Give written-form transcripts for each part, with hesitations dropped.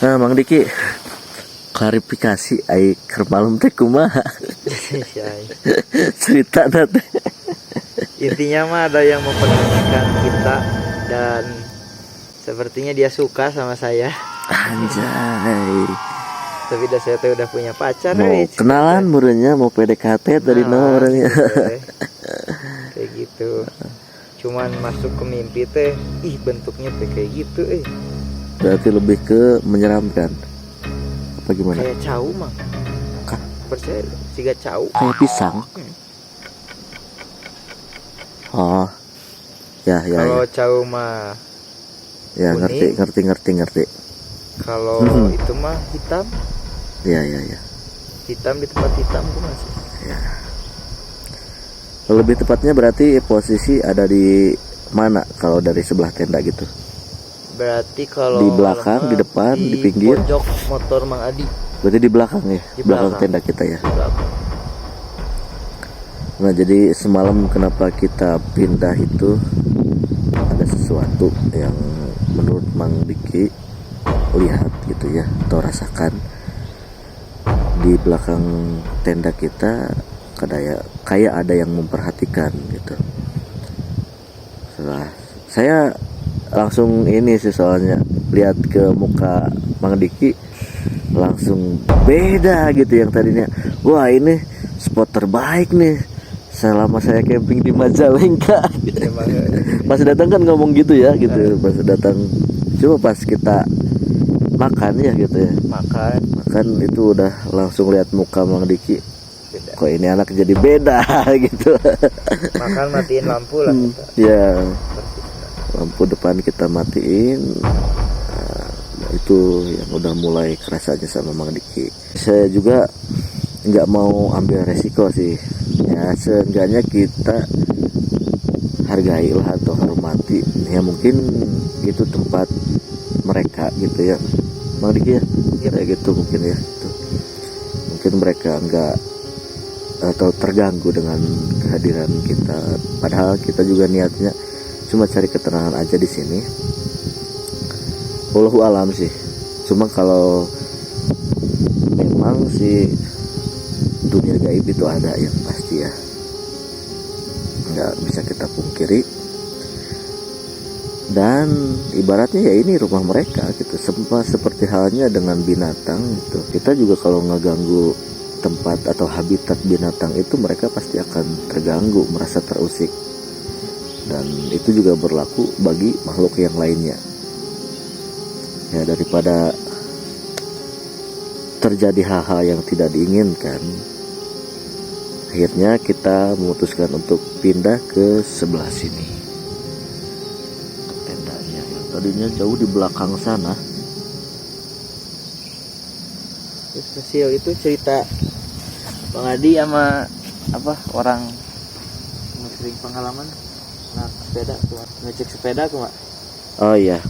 Nah, Mang Diki, klarifikasi ai keur malem teh kumaha? Cerita teh. Intinya mah ada yang memperhatikan kita dan sepertinya dia suka sama saya. Anjay. Tapi saya tuh udah punya pacar. Mau kenalan meureunnya, mau PDKT tadi nomornya. Kayak gitu. Cuman masuk ke mimpi teh, bentuknya teh kayak gitu Berarti lebih ke menyeramkan. Apa gimana? Kayak cau mah. Kah? Percaya siga cau. Kayak pisang. Oh. Ya. Kalau cau mah ya kuning. ngerti. Kalau itu mah hitam. Ya. Hitam di tempat hitam tuh masih. Ya. Lebih tepatnya berarti posisi ada di mana kalau dari sebelah tenda gitu? Berarti kalau Di belakang, di depan, di pinggir? pojok motor Mang Adi. Berarti di belakang ya? Di belakang belakang. tenda kita ya. Di belakang. Nah, jadi semalam kenapa kita pindah itu ada sesuatu yang menurut Mang Diki lihat gitu ya, atau rasakan di belakang tenda kita kayak ada yang memperhatikan gitu. Setelah saya langsung ini sih, soalnya lihat ke muka Mang Diki langsung beda gitu. Yang tadinya wah ini spot terbaik nih selama saya camping di Majalengka. Pas datang kan ngomong gitu ya gitu. Pas datang coba pas kita makan ya gitu ya. Makan itu udah langsung lihat muka Mang Diki. Beda. Kok ini anak jadi beda gitu. Makan matiin lampu lah kita. Ya, lampu depan kita matiin. Itu yang udah mulai kerasanya sama Mang Diki. Saya juga nggak mau ambil resiko sih. Ya seenggaknya kita hargailah atau hormati. Ya mungkin itu tempat mereka gitu ya, Mang Diki ya. Kayak gitu mungkin ya. Mungkin mereka nggak atau terganggu dengan kehadiran kita, padahal kita juga niatnya cuma cari ketenangan aja di sini. Wallahu alam sih. Cuma kalau memang sih dunia gaib itu ada yang pasti ya, nggak bisa kita pungkiri. Dan ibaratnya ya ini rumah mereka gitu, seperti halnya dengan binatang gitu. Kita juga kalau ngeganggu tempat atau habitat binatang itu, mereka pasti akan terganggu, merasa terusik. Dan itu juga berlaku bagi makhluk yang lainnya. Ya daripada terjadi hal-hal yang tidak diinginkan, akhirnya kita memutuskan untuk pindah ke sebelah sini. Tendanya yang tadinya jauh di belakang sana. Sosial itu cerita Bang Adi sama orang sering pengalaman naik sepeda keluar ngecek sepeda aku mak. Oh iya.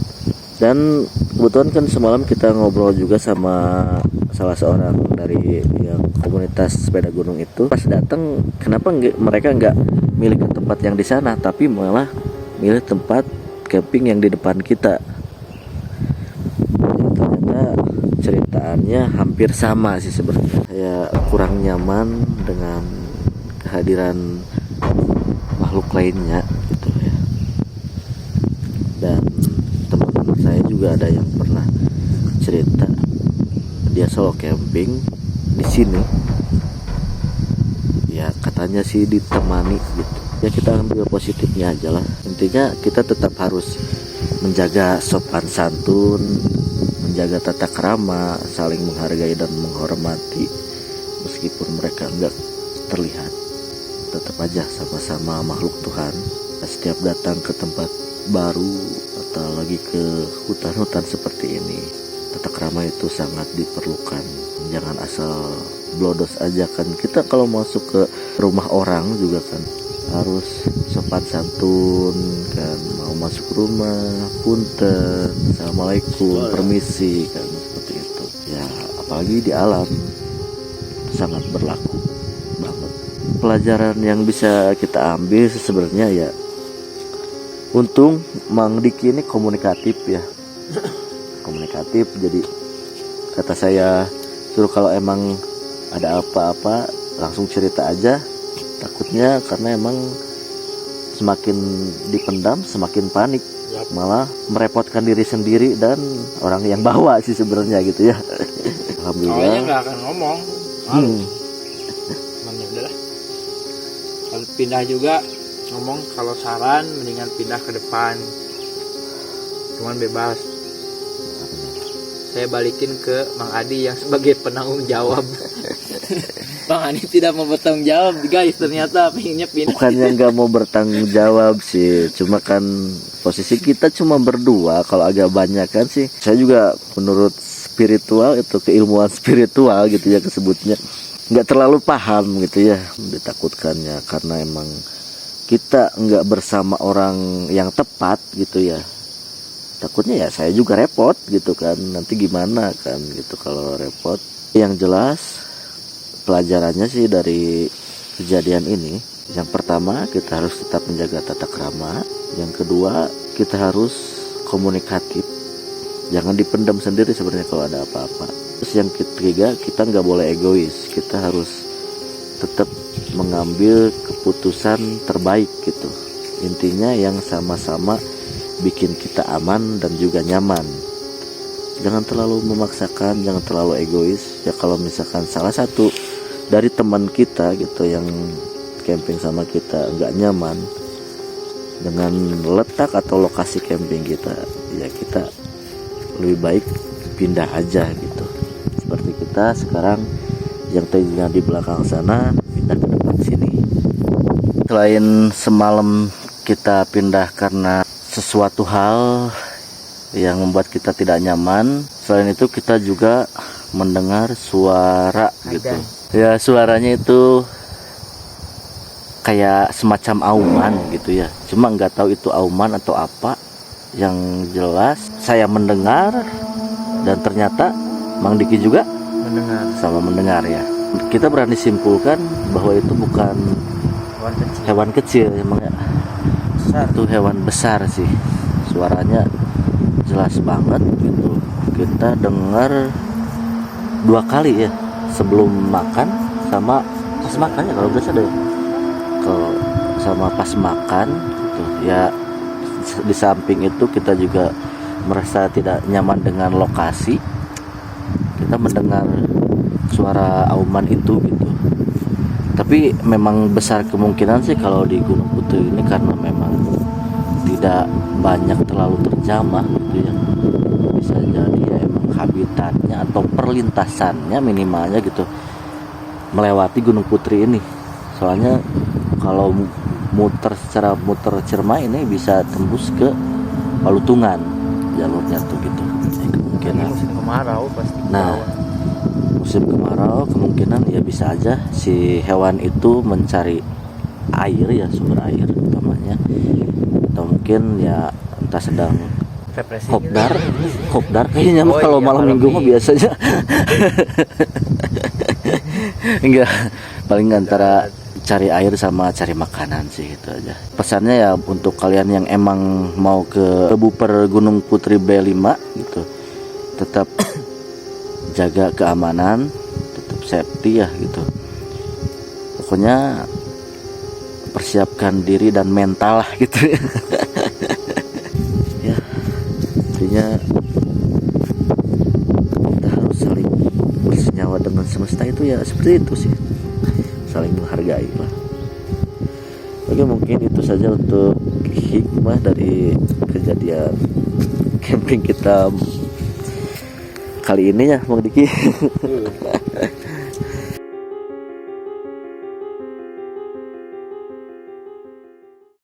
Dan kebetulan kan semalam kita ngobrol juga sama salah seorang dari yang komunitas sepeda gunung itu. Pas datang kenapa mereka nggak milih ke tempat yang di sana, tapi malah milih tempat camping yang di depan kita. Ternyata ceritaannya hampir sama sih sebenarnya. Ya kurang nyaman dengan kehadiran makhluk lainnya gitu ya. Dan teman-teman saya juga ada yang pernah cerita dia solo camping di sini. Ya katanya sih ditemani gitu. Ya kita ambil positifnya aja lah. Intinya kita tetap harus menjaga sopan santun, menjaga tata krama, saling menghargai dan menghormati. Meskipun mereka enggak terlihat, tetap aja sama-sama makhluk Tuhan. Setiap datang ke tempat baru atau lagi ke hutan-hutan seperti ini, tata krama itu sangat diperlukan. Jangan asal blodos aja kan. Kita kalau masuk ke rumah orang juga kan harus sopan santun kan. Mau masuk rumah, punten, assalamualaikum, permisi kan, seperti itu ya. Apalagi di alam sangat berlaku banget. Pelajaran yang bisa kita ambil sebenarnya ya, untung Mang Diki ini komunikatif ya. Komunikatif, jadi kata saya suruh kalau emang ada apa-apa langsung cerita aja, takutnya karena emang semakin dipendam semakin panik, malah merepotkan diri sendiri dan orang yang bawa sih sebenarnya gitu ya. Awalnya Alhamdulillah. nggak akan ngomong, malu. Cuman ya udahlah. Kalau pindah juga ngomong kalau saran mendingan pindah ke depan. Cuman bebas. Saya balikin ke Mang Adi yang sebagai penanggung jawab. Bang Adi tidak mau bertanggung jawab guys, ternyata pengennya pindah. Bukannya nggak mau bertanggung jawab sih, cuma kan posisi kita cuma berdua. Kalau agak banyak kan sih, saya juga menurut spiritual itu keilmuan spiritual gitu ya kesebutnya, nggak terlalu paham gitu ya ditakutkannya karena emang kita nggak bersama orang yang tepat gitu ya. Takutnya ya saya juga repot gitu kan, nanti gimana kan gitu kalau repot. Yang jelas pelajarannya sih dari kejadian ini, yang pertama kita harus tetap menjaga tata krama, yang kedua kita harus komunikatif, jangan dipendam sendiri sebenarnya kalau ada apa-apa. Terus yang ketiga, kita nggak boleh egois, kita harus tetap mengambil keputusan terbaik gitu, intinya yang sama-sama bikin kita aman dan juga nyaman. Jangan terlalu memaksakan, jangan terlalu egois ya. Kalau misalkan salah satu dari teman kita gitu yang camping sama kita nggak nyaman dengan letak atau lokasi camping kita, ya kita lebih baik pindah aja gitu. Seperti kita sekarang yang tadinya di belakang sana pindah ke depan sini. Selain semalam kita pindah karena sesuatu hal yang membuat kita tidak nyaman, selain itu kita juga mendengar suara gitu. Ya suaranya itu kayak semacam auman gitu ya, cuma nggak tahu itu auman atau apa. Yang jelas saya mendengar dan ternyata Mang Diki juga Mendengar sama mendengar ya. Kita berani simpulkan bahwa itu bukan hewan kecil, hewan kecil, emang ya. besar. Itu hewan besar sih, suaranya jelas banget gitu. Kita dengar 2 kali ya, sebelum makan sama pas makan ya kalau nggak salah ya. Kalau sama pas makan gitu ya. Di samping itu kita juga merasa tidak nyaman dengan lokasi, kita mendengar suara auman itu gitu. Tapi memang besar kemungkinan sih kalau di Gunung Putri ini karena memang tidak banyak terlalu terjamah gitu ya, bisa jadi ya emang habitatnya atau perlintasannya minimalnya gitu melewati Gunung Putri ini. Soalnya kalau secara muter Ciremai ini bisa tembus ke Palutungan jalurnya tuh gitu ya, kemungkinan. Musim kemarau pasti. Nah, musim kemarau kemungkinan ya bisa aja si hewan itu mencari air ya, sumber air utamanya, atau mungkin ya entah sedang Represi kopdar kayaknya mah Oh kalau iya, malam malam minggu mah minggu. biasanya enggak, paling antara cari air sama cari makanan sih, itu aja pesannya ya untuk kalian yang emang mau ke Buper Gunung Putri B5 gitu. Tetap jaga keamanan, tetap safety ya gitu. Pokoknya persiapkan diri dan mental lah gitu ya. Intinya kita harus saling bersenyawa dengan semesta, itu ya seperti itu sih, saling menghargai lah. Oke, mungkin itu saja untuk hikmah dari kejadian camping kita kali ini ya Bang Diki.